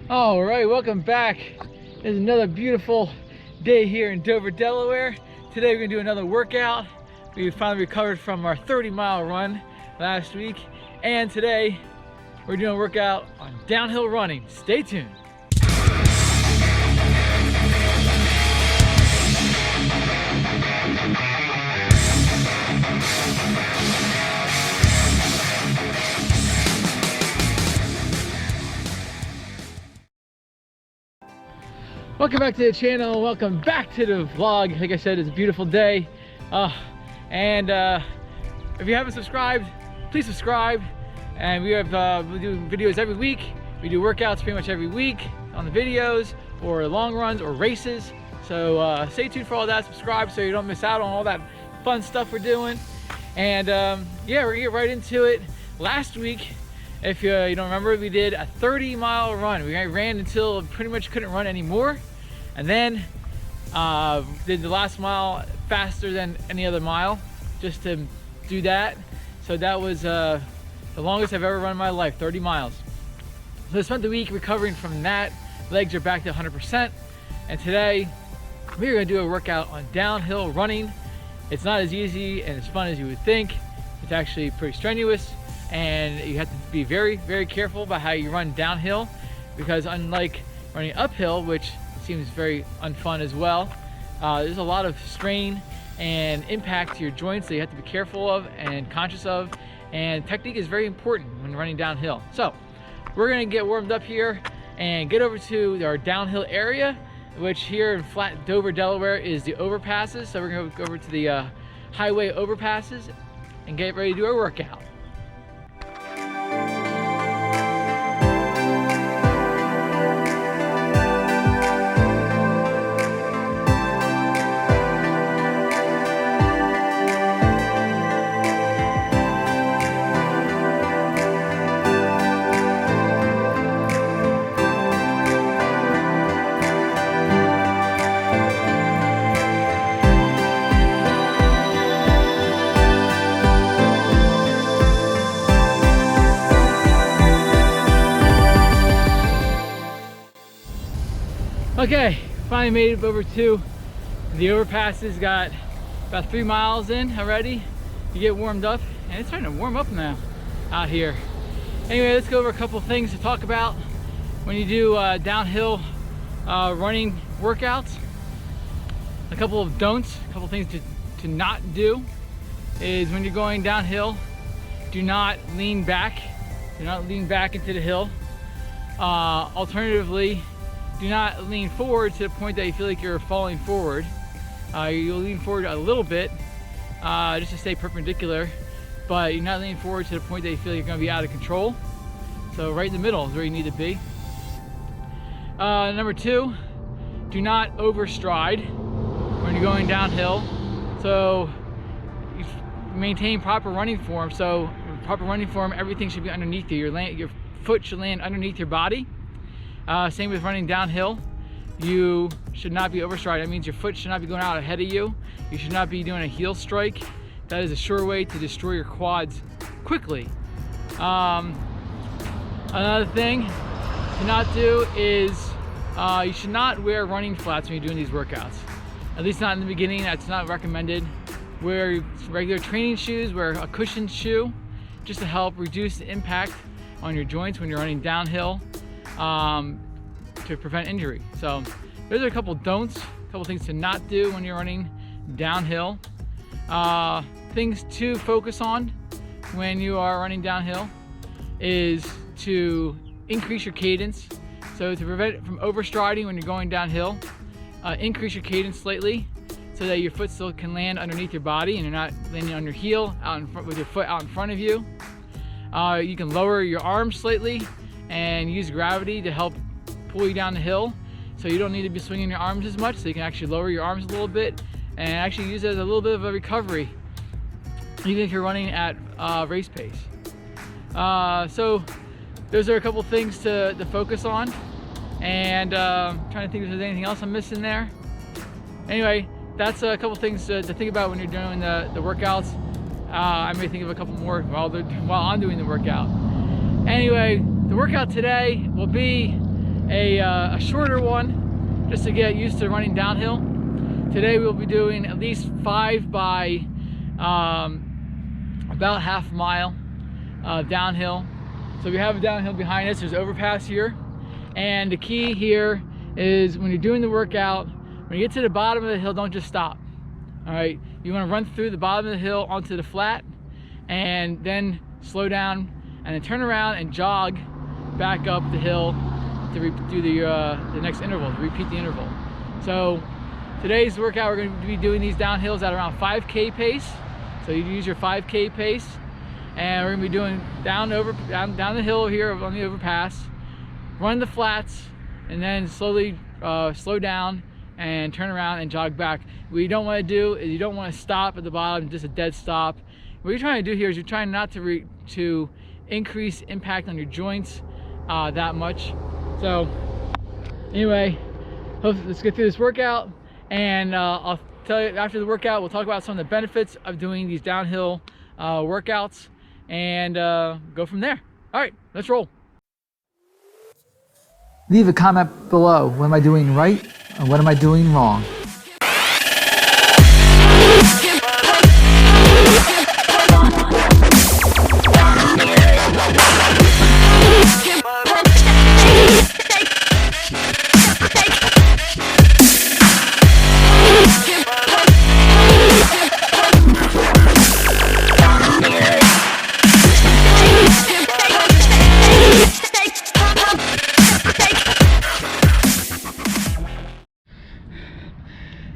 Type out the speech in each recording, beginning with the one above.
All right, welcome back. It's another beautiful day here in Dover, Delaware. Today we're gonna do another workout. We finally recovered from our 30-mile run last week, and today we're doing a workout on downhill running. Stay tuned. Welcome back to the channel. Welcome back to the vlog. Like I said, it's a beautiful day. If you haven't subscribed, please subscribe. And we do videos every week. We do workouts pretty much every week on the videos, or long runs, or races. So stay tuned for all that. Subscribe so you don't miss out on all that fun stuff we're doing. And yeah, we're gonna get right into it. Last week, if you don't remember, we did a 30-mile run. We ran until pretty much couldn't run anymore, and then did the last mile faster than any other mile, just to do that. So that was the longest I've ever run in my life, 30 miles. So I spent the week recovering from that. Legs are back to 100%, and today we're gonna do a workout on downhill running. It's not as easy and as fun as you would think. It's actually pretty strenuous, and you have to be very, very careful about how you run downhill, because unlike running uphill, which seems very unfun as well, there's a lot of strain and impact to your joints that you have to be careful of and conscious of, and technique is very important when running downhill. So we're gonna get warmed up here and get over to our downhill area, which here in flat Dover, Delaware, is the overpasses. So we're gonna go over to the highway overpasses and get ready to do our workout. Okay, finally made it over to the overpasses. Got about 3 miles in already. You get warmed up, and it's starting to warm up now out here. Anyway, let's go over a couple things to talk about when you do downhill running workouts. A couple of don'ts, a couple things to not do is when you're going downhill, do not lean back. Do not lean back into the hill. Alternatively, do not lean forward to the point that you feel like you're falling forward. You'll lean forward a little bit just to stay perpendicular, but you're not leaning forward to the point that you feel like you're going to be out of control. So right in the middle is where you need to be. Number 2, do not overstride when you're going downhill. So you maintain proper running form. So proper running form, everything should be underneath you. Your foot should land underneath your body. Same with running downhill. You should not be overstriding. That means your foot should not be going out ahead of you. You should not be doing a heel strike. That is a sure way to destroy your quads quickly. Another thing to not do is you should not wear running flats when you're doing these workouts. At least not in the beginning. That's not recommended. Wear regular training shoes, wear a cushioned shoe, just to help reduce the impact on your joints when you're running downhill, to prevent injury. So those are a couple don'ts, a couple things to not do when you're running downhill. Things to focus on when you are running downhill is to increase your cadence. So to prevent it from overstriding when you're going downhill, increase your cadence slightly so that your foot still can land underneath your body and you're not landing on your heel out in front with your foot out in front of you. You can lower your arms slightly and use gravity to help pull you down the hill, so you don't need to be swinging your arms as much, so you can actually lower your arms a little bit and actually use it as a little bit of a recovery, even if you're running at race pace. So those are a couple things to focus on, and trying to think if there's anything else I'm missing there. Anyway, that's a couple things to think about when you're doing the workouts. I may think of a couple more while I'm doing the workout. Anyway, the workout today will be a shorter one just to get used to running downhill. Today we'll be doing at least 5 by about half a mile downhill. So we have a downhill behind us. There's an overpass here, and the key here is when you're doing the workout, when you get to the bottom of the hill, don't just stop. All right, you want to run through the bottom of the hill onto the flat, and then slow down, and then turn around and jog back up the hill to do the next interval, to repeat the interval. So today's workout, we're going to be doing these downhills at around 5K pace. So you use your 5K pace, and we're going to be doing down the hill here on the overpass, run the flats, and then slowly slow down and turn around and jog back. What you don't want to do is you don't want to stop at the bottom, just a dead stop. What you're trying to do here is you're trying not to increase impact on your joints that much. So anyway, let's get through this workout, and I'll tell you after the workout. We'll talk about some of the benefits of doing these downhill workouts, and go from there. All right, let's roll. Leave a comment below. What am I doing right, and what am I doing wrong?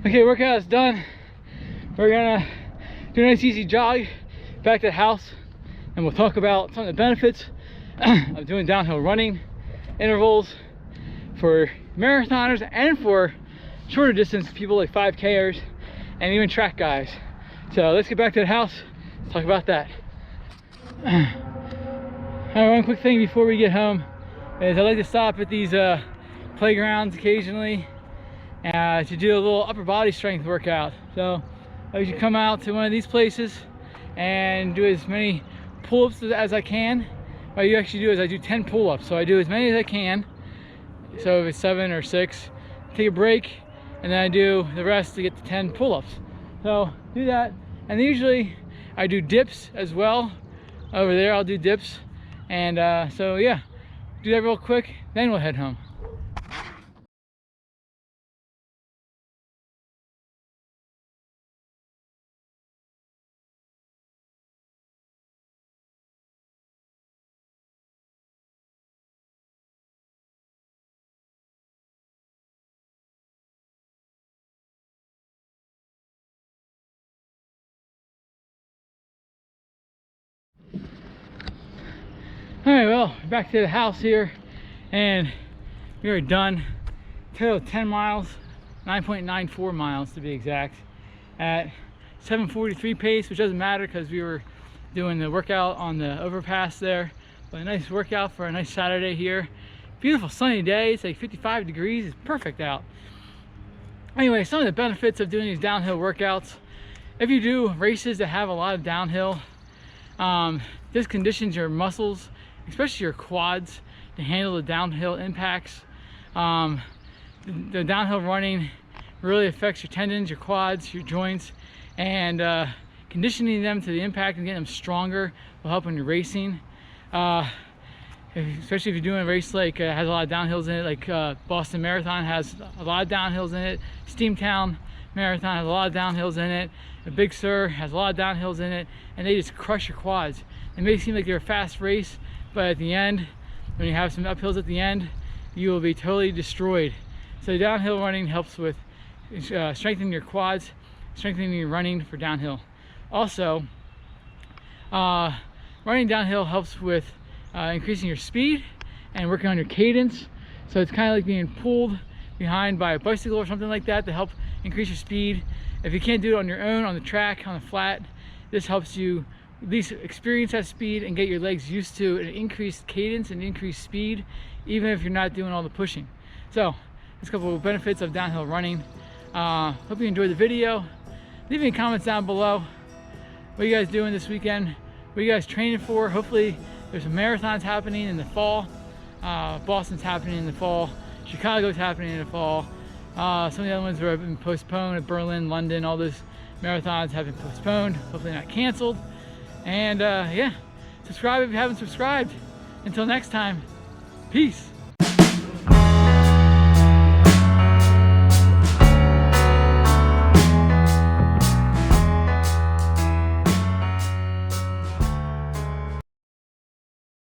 Okay, workout is done. We're gonna do a nice easy jog back to the house, and we'll talk about some of the benefits of doing downhill running intervals for marathoners and for shorter distance people like 5Kers and even track guys. So let's get back to the house, let's talk about that. All right, one quick thing before we get home is I like to stop at these playgrounds occasionally to do a little upper body strength workout. So I should come out to one of these places and do as many pull-ups as I can. What you actually do is I do 10 pull-ups, so I do as many as I can. So if it's 7 or 6, take a break, and then I do the rest to get to 10 pull-ups. So do that, and usually I do dips as well. Over there I'll do dips, and so yeah, do that real quick, then we'll head home. All right, well, back to the house here, and we are done. Total 10 miles, 9.94 miles to be exact, at 7:43 pace, which doesn't matter because we were doing the workout on the overpass there. But a nice workout for a nice Saturday here. Beautiful sunny day. It's like 55 degrees. It's perfect out. Anyway, some of the benefits of doing these downhill workouts: if you do races that have a lot of downhill, this conditions your muscles, especially your quads, to handle the downhill impacts. The downhill running really affects your tendons, your quads, your joints, and conditioning them to the impact and getting them stronger will help when you're racing. Especially if you're doing a race like has a lot of downhills in it, like Boston Marathon has a lot of downhills in it, Steamtown Marathon has a lot of downhills in it, the Big Sur has a lot of downhills in it, and they just crush your quads. It may seem like they're a fast race, but at the end, when you have some uphills at the end, you will be totally destroyed. So downhill running helps with strengthening your quads, strengthening your running for downhill. Also, running downhill helps with increasing your speed and working on your cadence. So it's kind of like being pulled behind by a bicycle or something like that to help increase your speed. If you can't do it on your own, on the track, on the flat, this helps you at least experience that speed and get your legs used to an increased cadence and increased speed, even if you're not doing all the pushing. So there's a couple of benefits of downhill running. Hope you enjoyed the video. Leave any comments down below. What are you guys doing this weekend? What are you guys training for? Hopefully there's some marathons happening in the fall. Boston's happening in the fall. Chicago's happening in the fall. Some of the other ones have been postponed. Berlin, London, all those marathons have been postponed. Hopefully not canceled. And yeah, subscribe if you haven't subscribed. Until next time, peace.